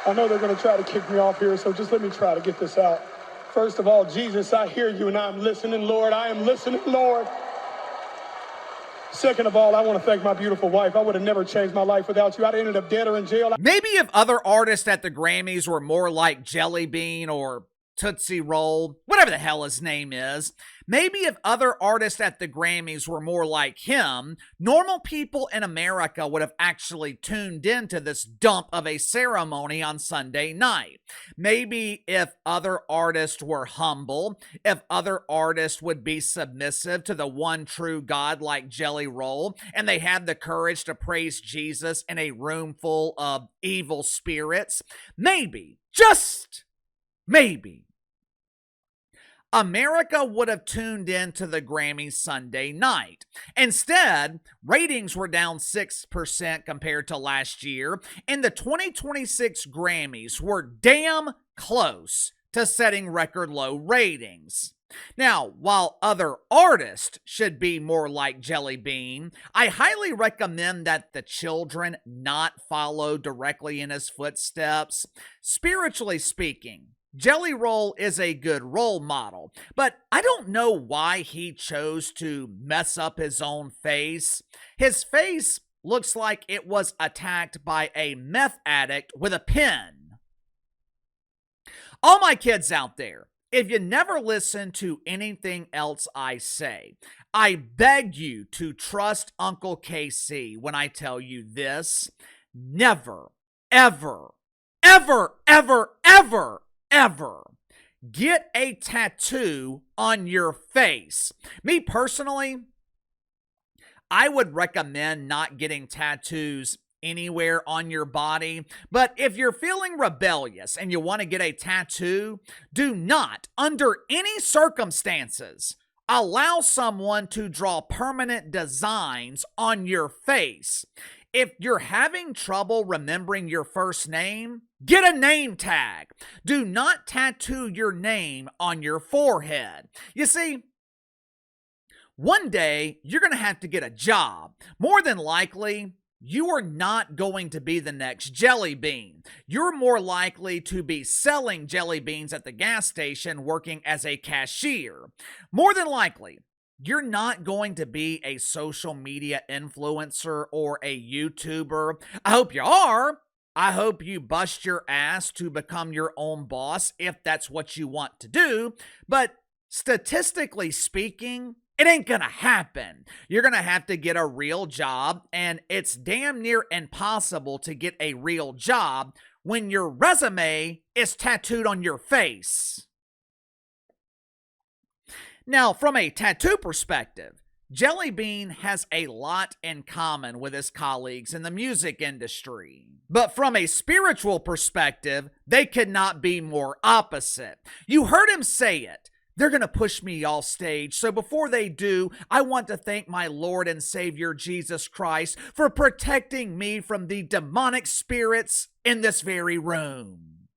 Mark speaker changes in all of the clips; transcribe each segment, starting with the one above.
Speaker 1: I know they're going to try to kick me off here, so just let me try to get this out. First of all, Jesus, I hear you and I'm listening, Lord. I am listening, Lord. Second of all, I want to thank my beautiful wife. I would have never changed my life without you. I'd have ended up dead or in jail.
Speaker 2: Maybe if other artists at the Grammys were more like Jelly Bean or Tootsie Roll, whatever the hell his name is. Maybe if other artists at the Grammys were more like him, normal people in America would have actually tuned into this dump of a ceremony on Sunday night. Maybe if other artists were humble, if other artists would be submissive to the one true God like Jelly Roll, and they had the courage to praise Jesus in a room full of evil spirits, maybe, just maybe, America would have tuned in to the Grammys Sunday night. Instead, ratings were down 6% compared to last year, and the 2026 Grammys were damn close to setting record low ratings. Now, while other artists should be more like Jelly Bean, I highly recommend that the children not follow directly in his footsteps. Spiritually speaking, Jelly Roll is a good role model, but I don't know why he chose to mess up his own face. His face looks like it was attacked by a meth addict with a pen. All my kids out there, if you never listen to anything else I say, I beg you to trust Uncle KC when I tell you this. Never, ever, ever, ever, ever, ever get a tattoo on your face. Me personally, I would recommend not getting tattoos anywhere on your body, but if you're feeling rebellious and you want to get a tattoo, do not, under any circumstances, allow someone to draw permanent designs on your face. If you're having trouble remembering your first name, get a name tag. Do not tattoo your name on your forehead. You see, one day you're going to have to get a job. More than likely, you are not going to be the next Jelly Bean. You're more likely to be selling jelly beans at the gas station working as a cashier. More than likely, you're not going to be a social media influencer or a YouTuber. I hope you are. I hope you bust your ass to become your own boss if that's what you want to do. But statistically speaking, it ain't gonna happen. You're gonna have to get a real job, and it's damn near impossible to get a real job when your resume is tattooed on your face. Now, from a tattoo perspective, Jelly Bean has a lot in common with his colleagues in the music industry. But from a spiritual perspective, they could not be more opposite. You heard him say it. They're going to push me off stage, so before they do, I want to thank my Lord and Savior Jesus Christ for protecting me from the demonic spirits in this very room.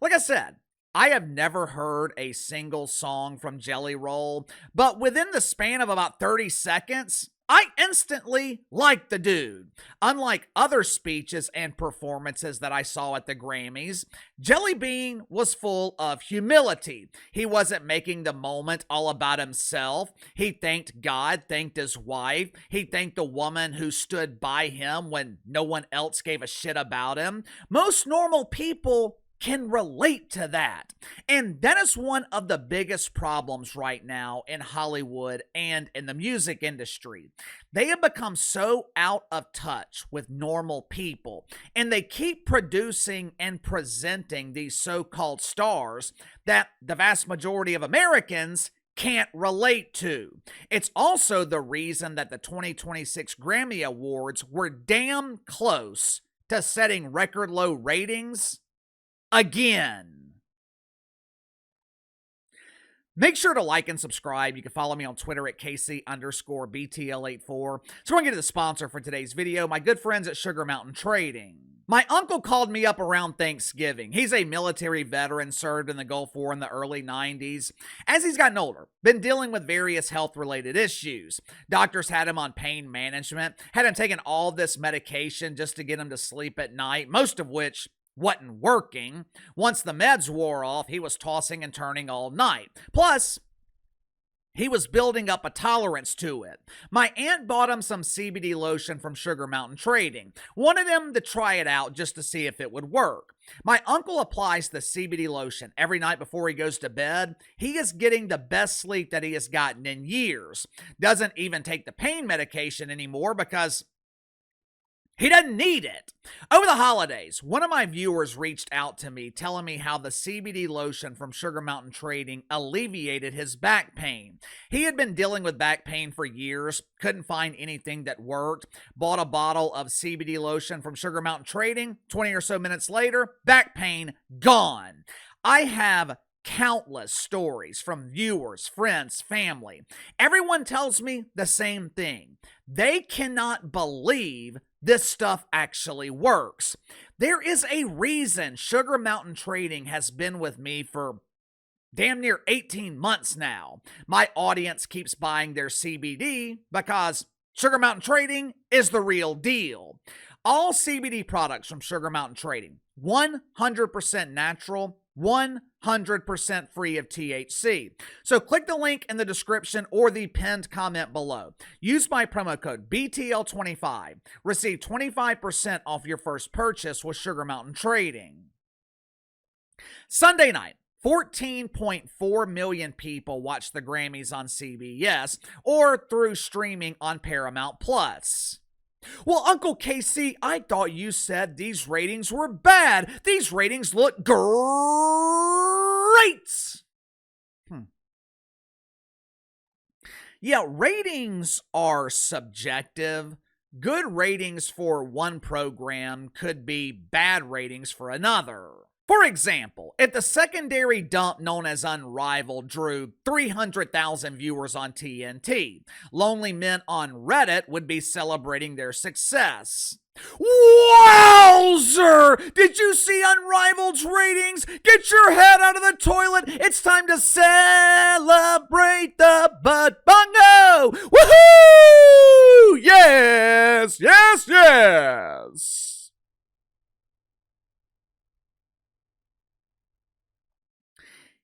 Speaker 2: Like I said, I have never heard a single song from Jelly Roll, but within the span of about 30 seconds, I instantly liked the dude. Unlike other speeches and performances that I saw at the Grammys, Jelly Bean was full of humility. He wasn't making the moment all about himself. He thanked God, thanked his wife. He thanked the woman who stood by him when no one else gave a shit about him. Most normal people can relate to that. And that is one of the biggest problems right now in Hollywood and in the music industry. They have become so out of touch with normal people, and they keep producing and presenting these so-called stars that the vast majority of Americans can't relate to. It's also the reason that the 2026 Grammy Awards were damn close to setting record low ratings again. Make sure to like and subscribe. You can follow me on Twitter at KC_BTL84. So we're going to get to the sponsor for today's video, my good friends at Sugar Mountain Trading. My uncle called me up around Thanksgiving. He's a military veteran, served in the Gulf War in the early 90s. As he's gotten older, been dealing with various health-related issues. Doctors had him on pain management, had him taking all this medication just to get him to sleep at night, most of which wasn't working. Once the meds wore off, he was tossing and turning all night. Plus, he was building up a tolerance to it. My aunt bought him some CBD lotion from Sugar Mountain Trading. Wanted him to try it out just to see if it would work. My uncle applies the CBD lotion every night before he goes to bed. He is getting the best sleep that he has gotten in years. Doesn't even take the pain medication anymore because he doesn't need it. Over the holidays, one of my viewers reached out to me telling me how the CBD lotion from Sugar Mountain Trading alleviated his back pain. He had been dealing with back pain for years, couldn't find anything that worked, bought a bottle of CBD lotion from Sugar Mountain Trading, 20 or so minutes later, back pain gone. I have countless stories from viewers, friends, family. Everyone tells me the same thing. They cannot believe this stuff actually works. There is a reason Sugar Mountain Trading has been with me for damn near 18 months now. My audience keeps buying their CBD because Sugar Mountain Trading is the real deal. All CBD products from Sugar Mountain Trading, 100% natural, 100% free of THC. So click the link in the description or the pinned comment below. Use my promo code BTL25. Receive 25% off your first purchase with Sugar Mountain Trading. Sunday night, 14.4 million people watched the Grammys on CBS or through streaming on Paramount Plus. Well, Uncle KC, I thought you said these ratings were bad. These ratings look great. Yeah, ratings are subjective. Good ratings for one program could be bad ratings for another. For example, if the secondary dump known as Unrivaled drew 300,000 viewers on TNT, Lonely Men on Reddit would be celebrating their success. Wowzer! Did you see Unrivaled's ratings? Get your head out of the toilet. It's time to celebrate the Bud Bongo! Woohoo! Yes, yes, yes!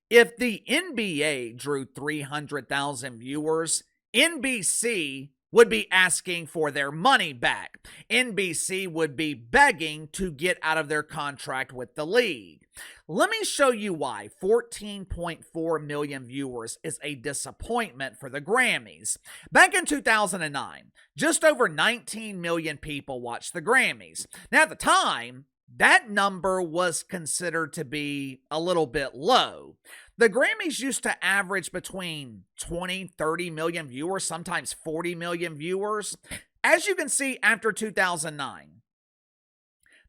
Speaker 2: If the NBA drew 300,000 viewers, NBC would be asking for their money back. NBC would be begging to get out of their contract with the league. Let me show you why 14.4 million viewers is a disappointment for the Grammys. Back in 2009, just over 19 million people watched the Grammys. Now, at the time, that number was considered to be a little bit low. The Grammys used to average between 20, 30 million viewers, sometimes 40 million viewers. As you can see, after 2009,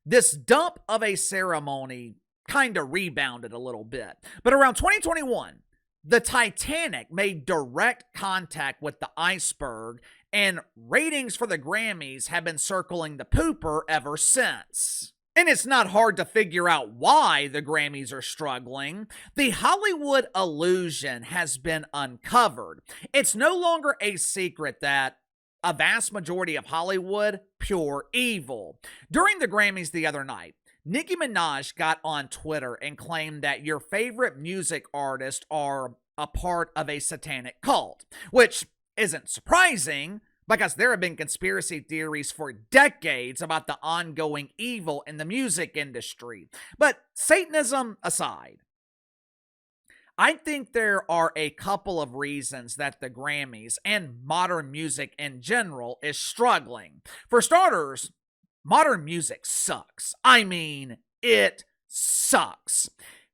Speaker 2: this dump of a ceremony kind of rebounded a little bit. But around 2021, the Titanic made direct contact with the iceberg, and ratings for the Grammys have been circling the pooper ever since. And it's not hard to figure out why the Grammys are struggling. The Hollywood illusion has been uncovered. It's no longer a secret that a vast majority of Hollywood, pure evil. During the Grammys the other night, Nicki Minaj got on Twitter and claimed that your favorite music artists are a part of a satanic cult, which isn't surprising, because there have been conspiracy theories for decades about the ongoing evil in the music industry. But Satanism aside, I think there are a couple of reasons that the Grammys and modern music in general is struggling. For starters, modern music sucks. I mean, it sucks.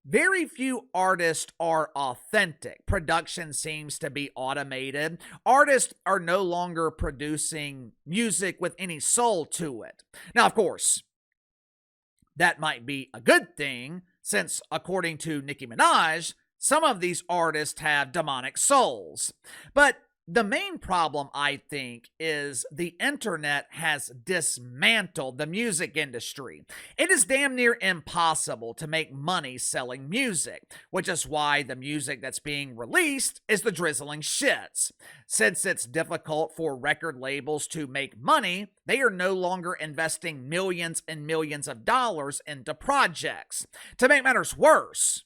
Speaker 2: Very few artists are authentic. Production seems to be automated. Artists are no longer producing music with any soul to it. Now, of course, that might be a good thing, since according to Nicki Minaj, some of these artists have demonic souls. But The main problem, I think, is the internet has dismantled the music industry. It is damn near impossible to make money selling music, which is why the music that's being released is the drizzling shits. Since it's difficult for record labels to make money, they are no longer investing millions and millions of dollars into projects. To make matters worse,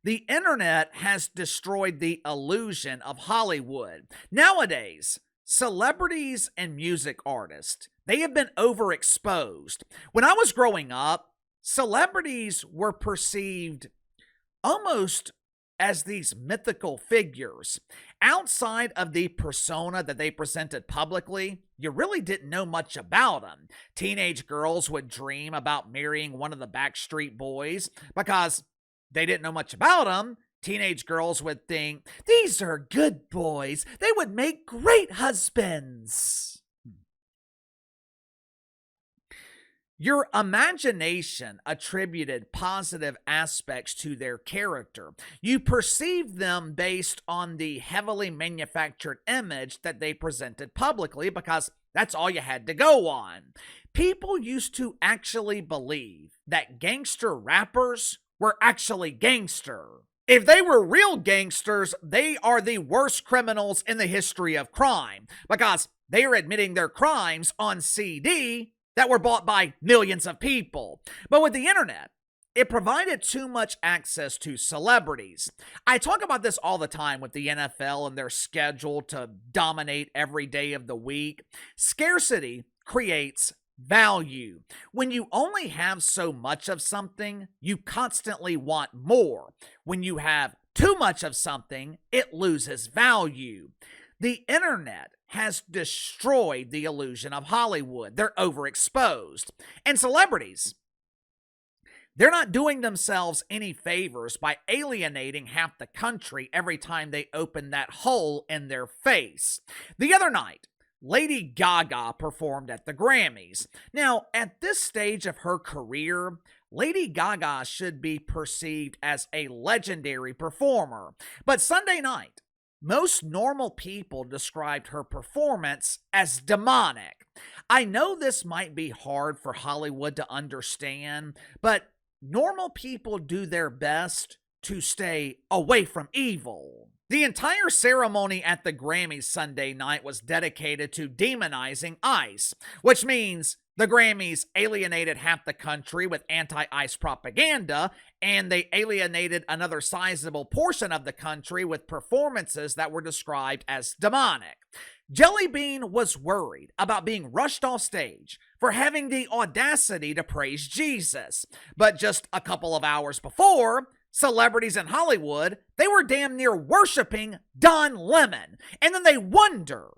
Speaker 2: the internet has destroyed the illusion of Hollywood. Nowadays, celebrities and music artists, they have been overexposed. When I was growing up, celebrities were perceived almost as these mythical figures. Outside of the persona that they presented publicly, you really didn't know much about them. Teenage girls would dream about marrying one of the Backstreet Boys because they didn't know much about them. Teenage girls would think, these are good boys. They would make great husbands. Your imagination attributed positive aspects to their character. You perceived them based on the heavily manufactured image that they presented publicly because that's all you had to go on. People used to actually believe that gangster rappers were actually gangster. If they were real gangsters, they are the worst criminals in the history of crime because they are admitting their crimes on CD that were bought by millions of people. But with the internet, it provided too much access to celebrities. I talk about this all the time with the NFL and their schedule to dominate every day of the week. Scarcity creates value. When you only have so much of something, you constantly want more. When you have too much of something, it loses value. The internet has destroyed the illusion of Hollywood. They're overexposed. And celebrities, they're not doing themselves any favors by alienating half the country every time they open that hole in their face. The other night, Lady Gaga performed at the Grammys. Now, at this stage of her career, Lady Gaga should be perceived as a legendary performer. But Sunday night, most normal people described her performance as demonic. I know this might be hard for Hollywood to understand, but normal people do their best to stay away from evil. The entire ceremony at the Grammys Sunday night was dedicated to demonizing ICE, which means the Grammys alienated half the country with anti-ICE propaganda, and they alienated another sizable portion of the country with performances that were described as demonic. Jelly Bean was worried about being rushed off stage for having the audacity to praise Jesus, but just a couple of hours before, celebrities in Hollywood, they were damn near worshiping Don Lemon. And then they wonder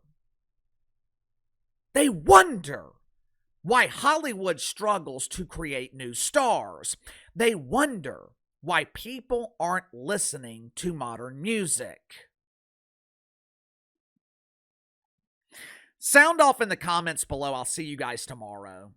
Speaker 2: why Hollywood struggles to create new stars. They wonder why people aren't listening to modern music. Sound off in the comments below. I'll see you guys tomorrow.